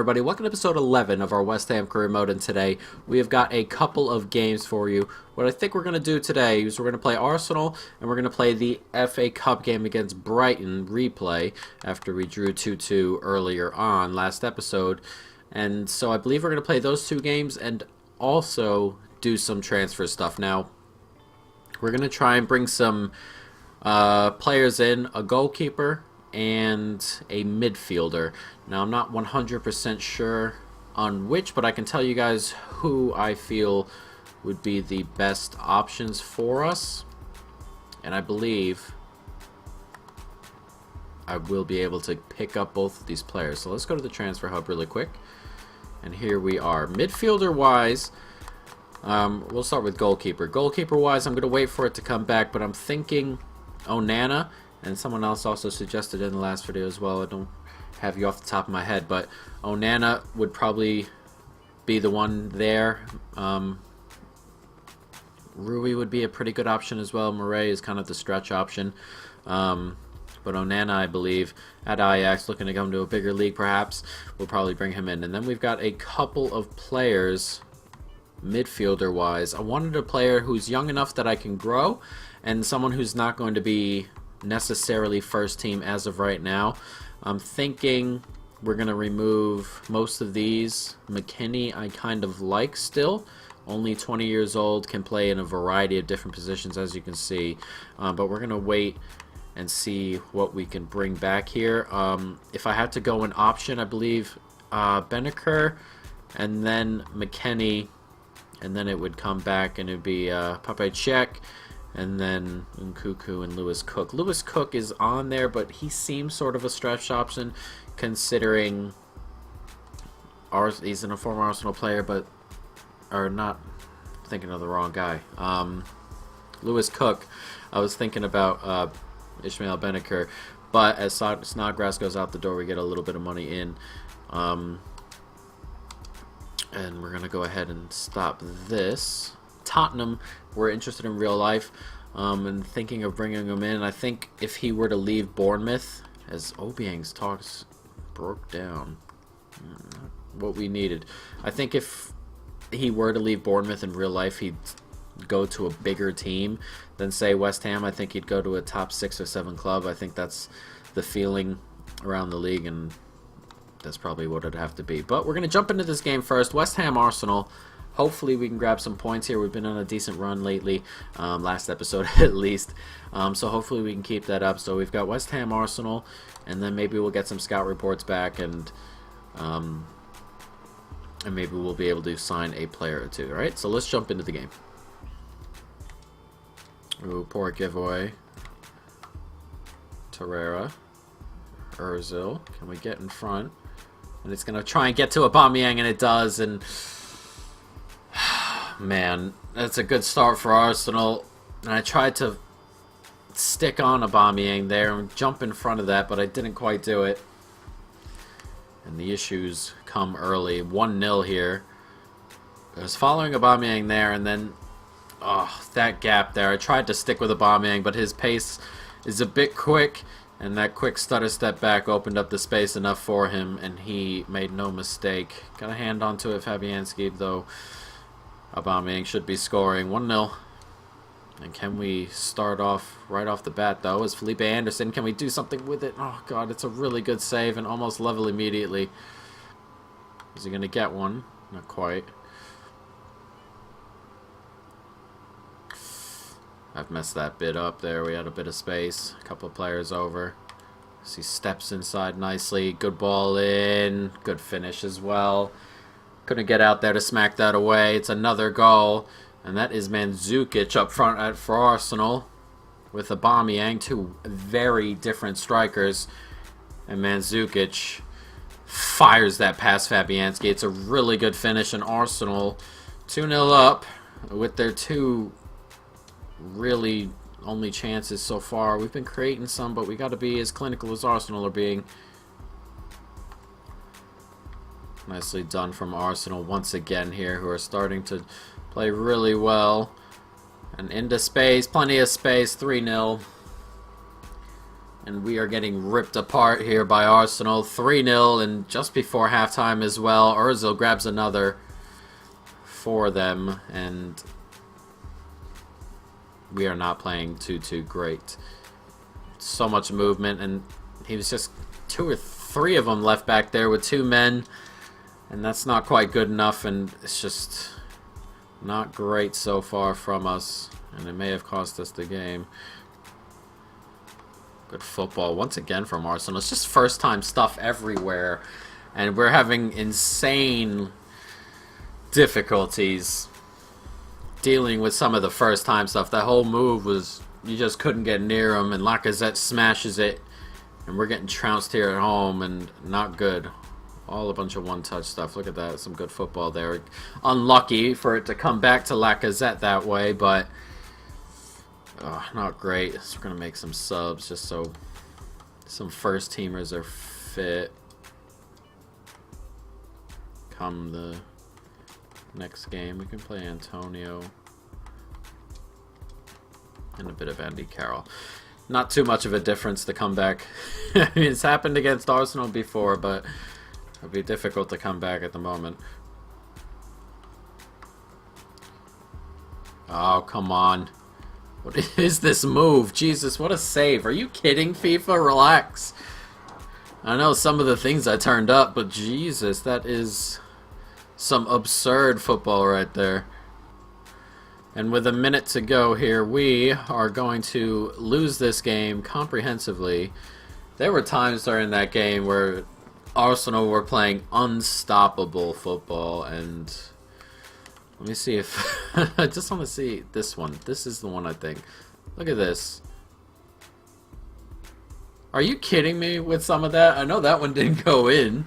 everybody? Welcome to episode 11 of our West Ham career mode, and today we have got a couple of games for you. What I think we're going to do today is we're going to play Arsenal, and we're going to play the FA Cup game against Brighton replay after we drew 2-2 earlier on last episode. And so I believe we're going to play those two games and also do some transfer stuff. Now, we're going to try and bring some players in, a goalkeeper and a midfielder. Now, I'm not 100% sure on which, but I can tell you guys who I feel would be the best options for us. And I believe I will be able to pick up both of these players. So let's go to the transfer hub really quick. And here we are. Midfielder-wise, we'll start with goalkeeper. Goalkeeper-wise, I'm going to wait for it to come back, but I'm thinking Onana. And someone else also suggested in the last video as well. I don't have you off the top of my head, but Onana would probably be the one there. Rui would be a pretty good option as well. Murray is kind of the stretch option. But Onana, I believe, at Ajax, looking to come to a bigger league perhaps, we'll probably bring him in. And then we've got a couple of players midfielder-wise. I wanted a player who's young enough that I can grow, and someone who's not going to be necessarily first team as of right now. I'm thinking we're going to remove most of these. McKinney I kind of like still. Only 20 years old, can play in a variety of different positions as you can see. But we're going to wait and see what we can bring back here. If I had to go an option, I believe Benaker and then McKinney, and then it would come back and it would be Pape Cech, and then Nkunku and Lewis Cook. Lewis Cook is on there, but he seems sort of a stretch option considering he's a former Arsenal player, but or not thinking of the wrong guy. Lewis Cook, I was thinking about Ismail Benaker, but as Snodgrass goes out the door, we get a little bit of money in. And we're going to go ahead and stop this. Tottenham, we're interested in real life and thinking of bringing him in. I think if he were to leave Bournemouth, as Obiang's talks broke down, what we needed. I think if he were to leave Bournemouth in real life, he'd go to a bigger team than, say, West Ham. I think he'd go to a top 6 or 7 club. I think that's the feeling around the league, and that's probably what it'd have to be. But we're going to jump into this game first. West Ham Arsenal. Hopefully we can grab some points here. We've been on a decent run lately, last episode at least. So hopefully we can keep that up. So we've got West Ham Arsenal, and then maybe we'll get some scout reports back, and maybe we'll be able to sign a player or two. All right, so let's jump into the game. Ooh, poor giveaway. Torreira. Ozil. Can we get in front? And it's going to try and get to Aubameyang, and it does. And man, that's a good start for Arsenal. And I tried to stick on Aubameyang there and jump in front of that, but I didn't quite do it. And the issues come early. 1-0 here. I was following Aubameyang there, and then that gap there. I tried to stick with Aubameyang, but his pace is a bit quick, and that quick stutter step back opened up the space enough for him, and he made no mistake. Got a hand onto it, Fabianski, though. Aubameyang should be scoring. 1-0. And can we start off right off the bat, though? Is Felipe Anderson? Can we do something with it? Oh, God, it's a really good save and almost level immediately. Is he going to get one? Not quite. I've messed that bit up there. We had a bit of space. A couple of players over. He steps inside nicely. Good ball in. Good finish as well. Couldn't get out there to smack that away. It's another goal. And that is Mandzukic up front for Arsenal with Aubameyang. Two very different strikers. And Mandzukic fires that past Fabianski. It's a really good finish. And Arsenal 2-0 up with their two really only chances so far. We've been creating some, but we got to be as clinical as Arsenal are being. Nicely done from Arsenal once again here, who are starting to play really well. And into space, plenty of space, 3-0. And we are getting ripped apart here by Arsenal. 3-0, and just before halftime as well, Ozil grabs another for them, and we are not playing too great. So much movement, and he was just 2 or 3 of them left back there with 2 men, and that's not quite good enough, and it's just not great so far from us, and it may have cost us the game. Good football once again from Arsenal. It's just first time stuff everywhere, and we're having insane difficulties dealing with some of the first time stuff. That whole move was, you just couldn't get near him, and Lacazette smashes it, and we're getting trounced here at home, and not good. All a bunch of one-touch stuff. Look at that, some good football there. Unlucky for it to come back to Lacazette that way, but not great. So we're gonna make some subs just so some first teamers are fit come the next game. We can play Antonio and a bit of Andy Carroll. Not too much of a difference to come back. I mean, it's happened against Arsenal before, but it'll be difficult to come back at the moment. Oh, come on. What is this move? Jesus, what a save. Are you kidding, FIFA? Relax. I know some of the things I turned up, but Jesus, that is some absurd football right there. And with a minute to go here, we are going to lose this game comprehensively. There were times during that game where Arsenal were playing unstoppable football, and let me see if I just want to see this one. This is the one, I think. Look at this. Are you kidding me with some of that? I know that one didn't go in,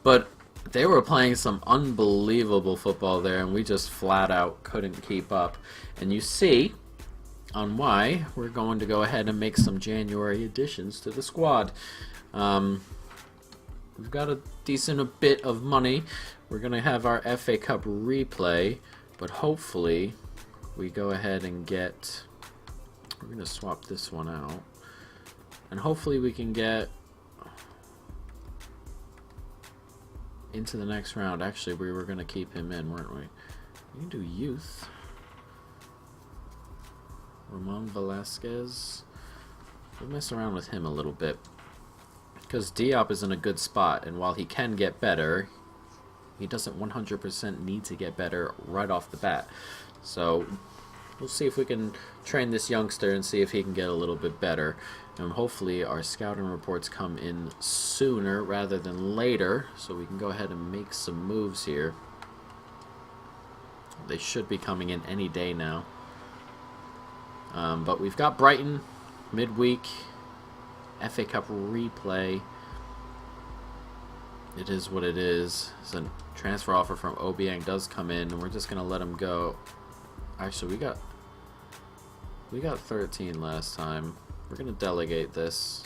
but they were playing some unbelievable football there, and we just flat out couldn't keep up. And you see on why we're going to go ahead and make some January additions to the squad. We've got a decent bit of money. We're going to have our FA Cup replay, but hopefully we go ahead and get... We're going to swap this one out. And hopefully we can get into the next round. Actually, we were going to keep him in, weren't we? We can do youth. Ramon Velasquez. We'll mess around with him a little bit, because Diop is in a good spot, and while he can get better, he doesn't 100% need to get better right off the bat. So we'll see if we can train this youngster and see if he can get a little bit better. And hopefully our scouting reports come in sooner rather than later, so we can go ahead and make some moves here. They should be coming in any day now. But we've got Brighton midweek, FA Cup replay. It is what it is. So a transfer offer from Obiang does come in, and we're just gonna let him go. Actually, we got 13 last time. We're gonna delegate this.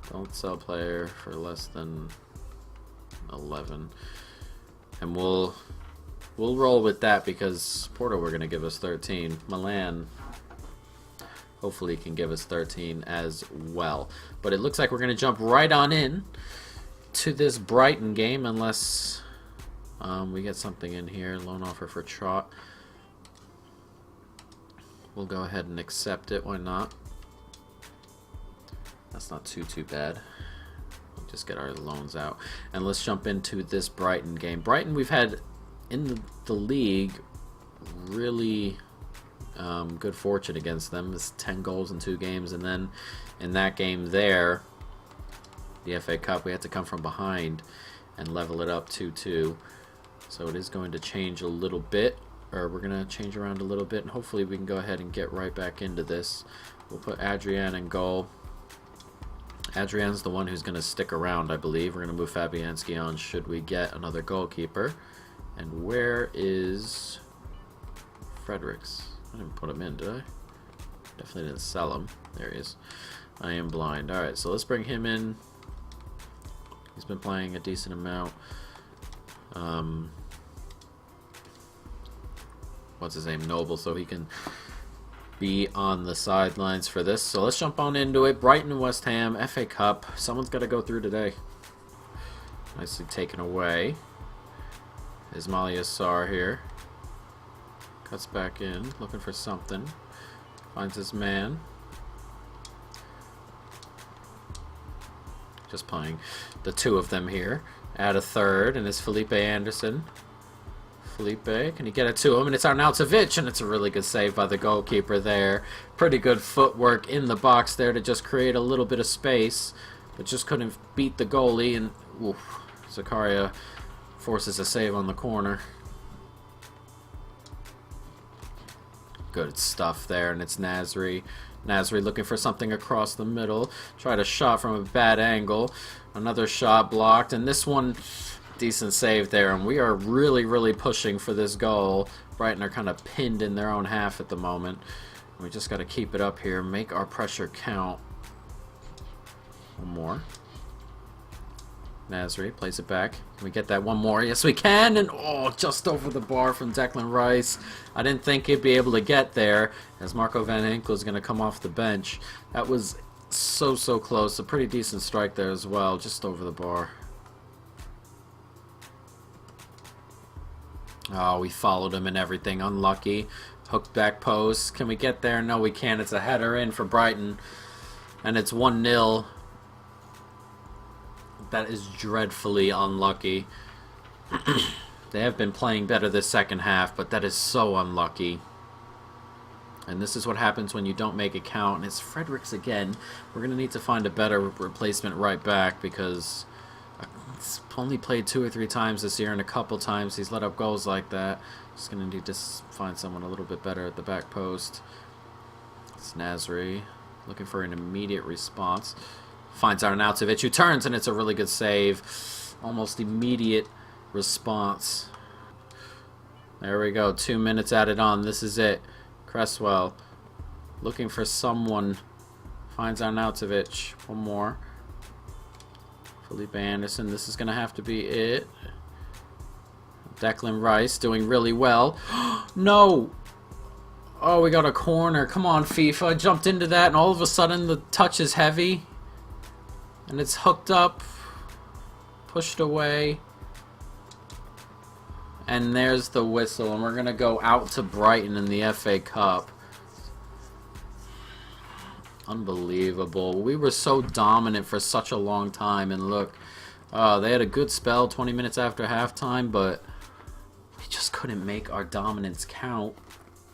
Don't sell player for less than 11, and we'll roll with that, because Porto were gonna give us 13. Milan hopefully can give us 13 as well. But it looks like we're gonna jump right on in to this Brighton game, unless we get something in here. Loan offer for Trot. We'll go ahead and accept it. Why not? That's not too bad. We'll just get our loans out, and let's jump into this Brighton game. Brighton, we've had in the league really good fortune against them. It's 10 goals in 2 games, and then in that game there, the FA Cup, we had to come from behind and level it up 2-2. So it is going to change a little bit, or we're going to change around a little bit, and hopefully we can go ahead and get right back into this. We'll put Adrian in goal. Adrian's the one who's going to stick around, I believe. We're going to move Fabianski on should we get another goalkeeper. And where is Fredericks? I didn't put him in, did I? Definitely didn't sell him. There he is. I am blind. Alright, so let's bring him in. He's been playing a decent amount. What's his name? Noble, so he can be on the sidelines for this. So let's jump on into it. Brighton and West Ham, FA Cup. Someone's got to go through today. Nicely taken away. Ismaila Sarr here. Cuts back in, looking for something. Finds his man. Just playing the two of them here. Add a third, and it's Felipe Anderson. Felipe, can he get it to him? And it's Arnautovic, and it's a really good save by the goalkeeper there. Pretty good footwork in the box there to just create a little bit of space, but just couldn't beat the goalie, and oof, Zakaria forces a save on the corner. Good stuff there, and it's Nasri. Nasri looking for something across the middle. Tried a shot from a bad angle. Another shot blocked, and this one, decent save there. And we are really, really pushing for this goal. Brighton are kind of pinned in their own half at the moment. We just got to keep it up here, make our pressure count. One more. Nasri plays it back. Can we get that one more? Yes, we can. And oh, just over the bar from Declan Rice. I didn't think he'd be able to get there, as Marco Van Ginkel is going to come off the bench. That was so close. A pretty decent strike there as well, just over the bar. Oh, we followed him and everything. Unlucky. Hooked back post. Can we get there? No, we can't. It's a header in for Brighton, and it's 1-0. That is dreadfully unlucky. They have been playing better this second half, but that is so unlucky. And this is what happens when you don't make it count. And it's Fredericks again. We're going to need to find a better replacement right back, because he's only played 2 or 3 times this year, and a couple times he's let up goals like that. Just going to need to find someone a little bit better at the back post. It's Nasri looking for an immediate response. Finds Arnautovic, who turns, and it's a really good save. Almost immediate response. There we go. 2 minutes added on. This is it. Cresswell looking for someone. Finds Arnautovic. One more. Felipe Anderson. This is going to have to be it. Declan Rice doing really well. No! Oh, we got a corner. Come on, FIFA. Jumped into that, and all of a sudden the touch is heavy. And it's hooked up, pushed away, and there's the whistle, and we're going to go out to Brighton in the FA Cup. Unbelievable. We were so dominant for such a long time, and look, they had a good spell 20 minutes after halftime, but we just couldn't make our dominance count.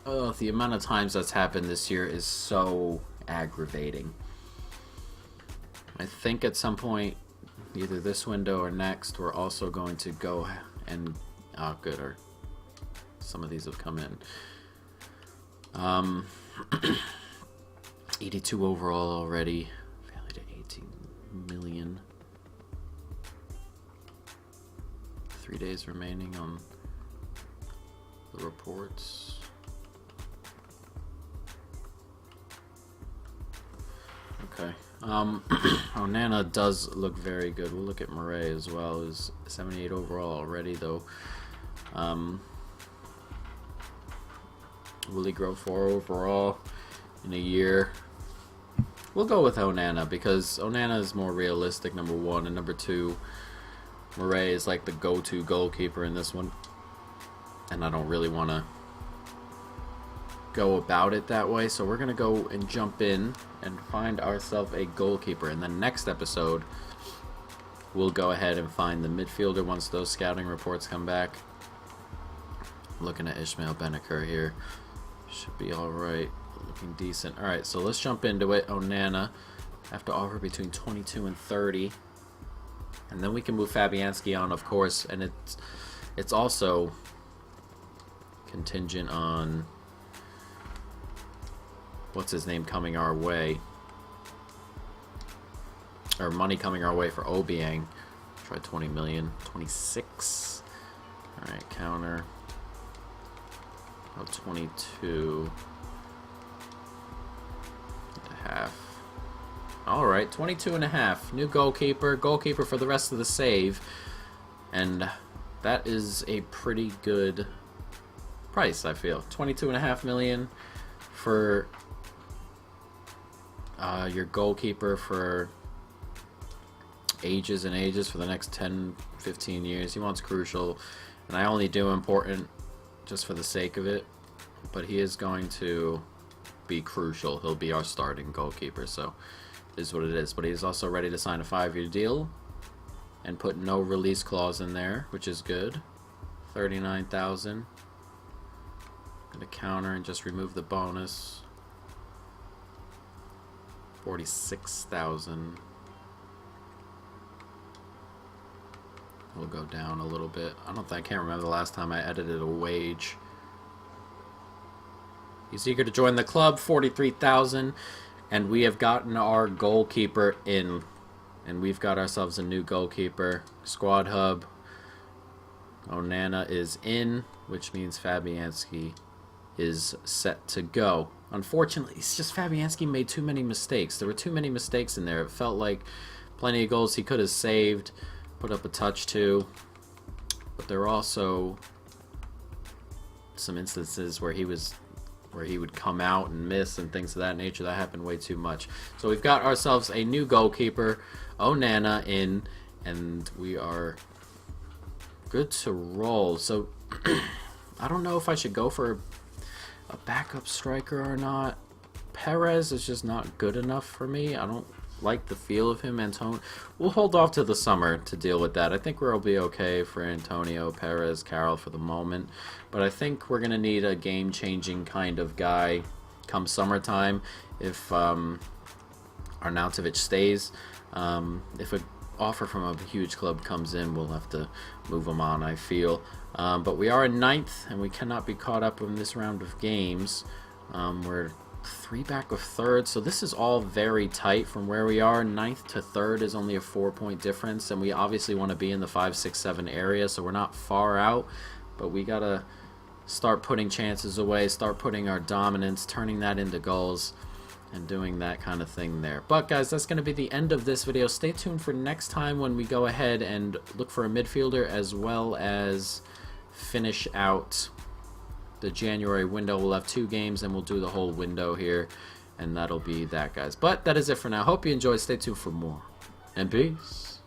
The amount of times that's happened this year is so aggravating. I think at some point, either this window or next, we're also going to go and... Oh, good. Or some of these have come in. 82 overall already. Valued at 18 million. 3 days remaining on the reports. Okay. Onana does look very good. We'll look at Murray as well. Is 78 overall already, though. Will he grow 4 overall in a year? We'll go with Onana, because Onana is more realistic, number 1, and number 2, Murray is like the go-to goalkeeper in this one, and I don't really want to go about it that way, so we're gonna go and jump in and find ourselves a goalkeeper. In the next episode, we'll go ahead and find the midfielder once those scouting reports come back. I'm looking at Ismail Benaker here. Should be alright. Looking decent. Alright, so let's jump into it. Onana, have to offer between 22 and 30. And then we can move Fabianski on, of course, and it's also contingent on what's his name coming our way, or money coming our way for Obiang. Try 20 million, 26. All right, counter. Oh, 22 and a half. All right, 22 and a half. New goalkeeper for the rest of the save, and that is a pretty good price, I feel. 22.5 million for your goalkeeper for ages and ages, for the next 10-15 years. He wants crucial, and I only do important just for the sake of it, but he is going to be crucial. He'll be our starting goalkeeper, so it is what it is. But he's also ready to sign a 5-year deal and put no release clause in there, which is good. 39,000. Gonna counter and just remove the bonus. 46,000. We'll go down a little bit. I can't remember the last time I edited a wage. He's eager to join the club. 43,000, and we have gotten our goalkeeper in, and we've got ourselves a new goalkeeper. Squad hub. Onana is in, which means Fabianski is set to go. Unfortunately, it's just Fabianski made too many mistakes. There were too many mistakes in there. It felt like plenty of goals he could have saved, put up a touch too, but there were also some instances where he would come out and miss and things of that nature. That happened way too much. So we've got ourselves a new goalkeeper, Onana, in, and we are good to roll. So I don't know if I should go for a backup striker or not. Perez is just not good enough for me. I don't like the feel of him. We'll hold off to the summer to deal with that. I think we'll be okay for Antonio, Perez, Carroll for the moment, but I think we're gonna need a game-changing kind of guy come summertime if Arnautovic stays. If an offer from a huge club comes in, we'll have to move him on, I feel. But we are in 9th, and we cannot be caught up in this round of games. We're 3 back of 3rd, so this is all very tight from where we are. 9th to 3rd is only a 4-point difference, and we obviously want to be in the 5, 6, 7 area, so we're not far out, but we gotta start putting chances away, start putting our dominance, turning that into goals, and doing that kind of thing there. But guys, that's going to be the end of this video. Stay tuned for next time when we go ahead and look for a midfielder, as well as finish out the January window. We'll have 2 games and we'll do the whole window here, and that'll be that, guys. But that is it for now. Hope you enjoyed. Stay tuned for more, and peace.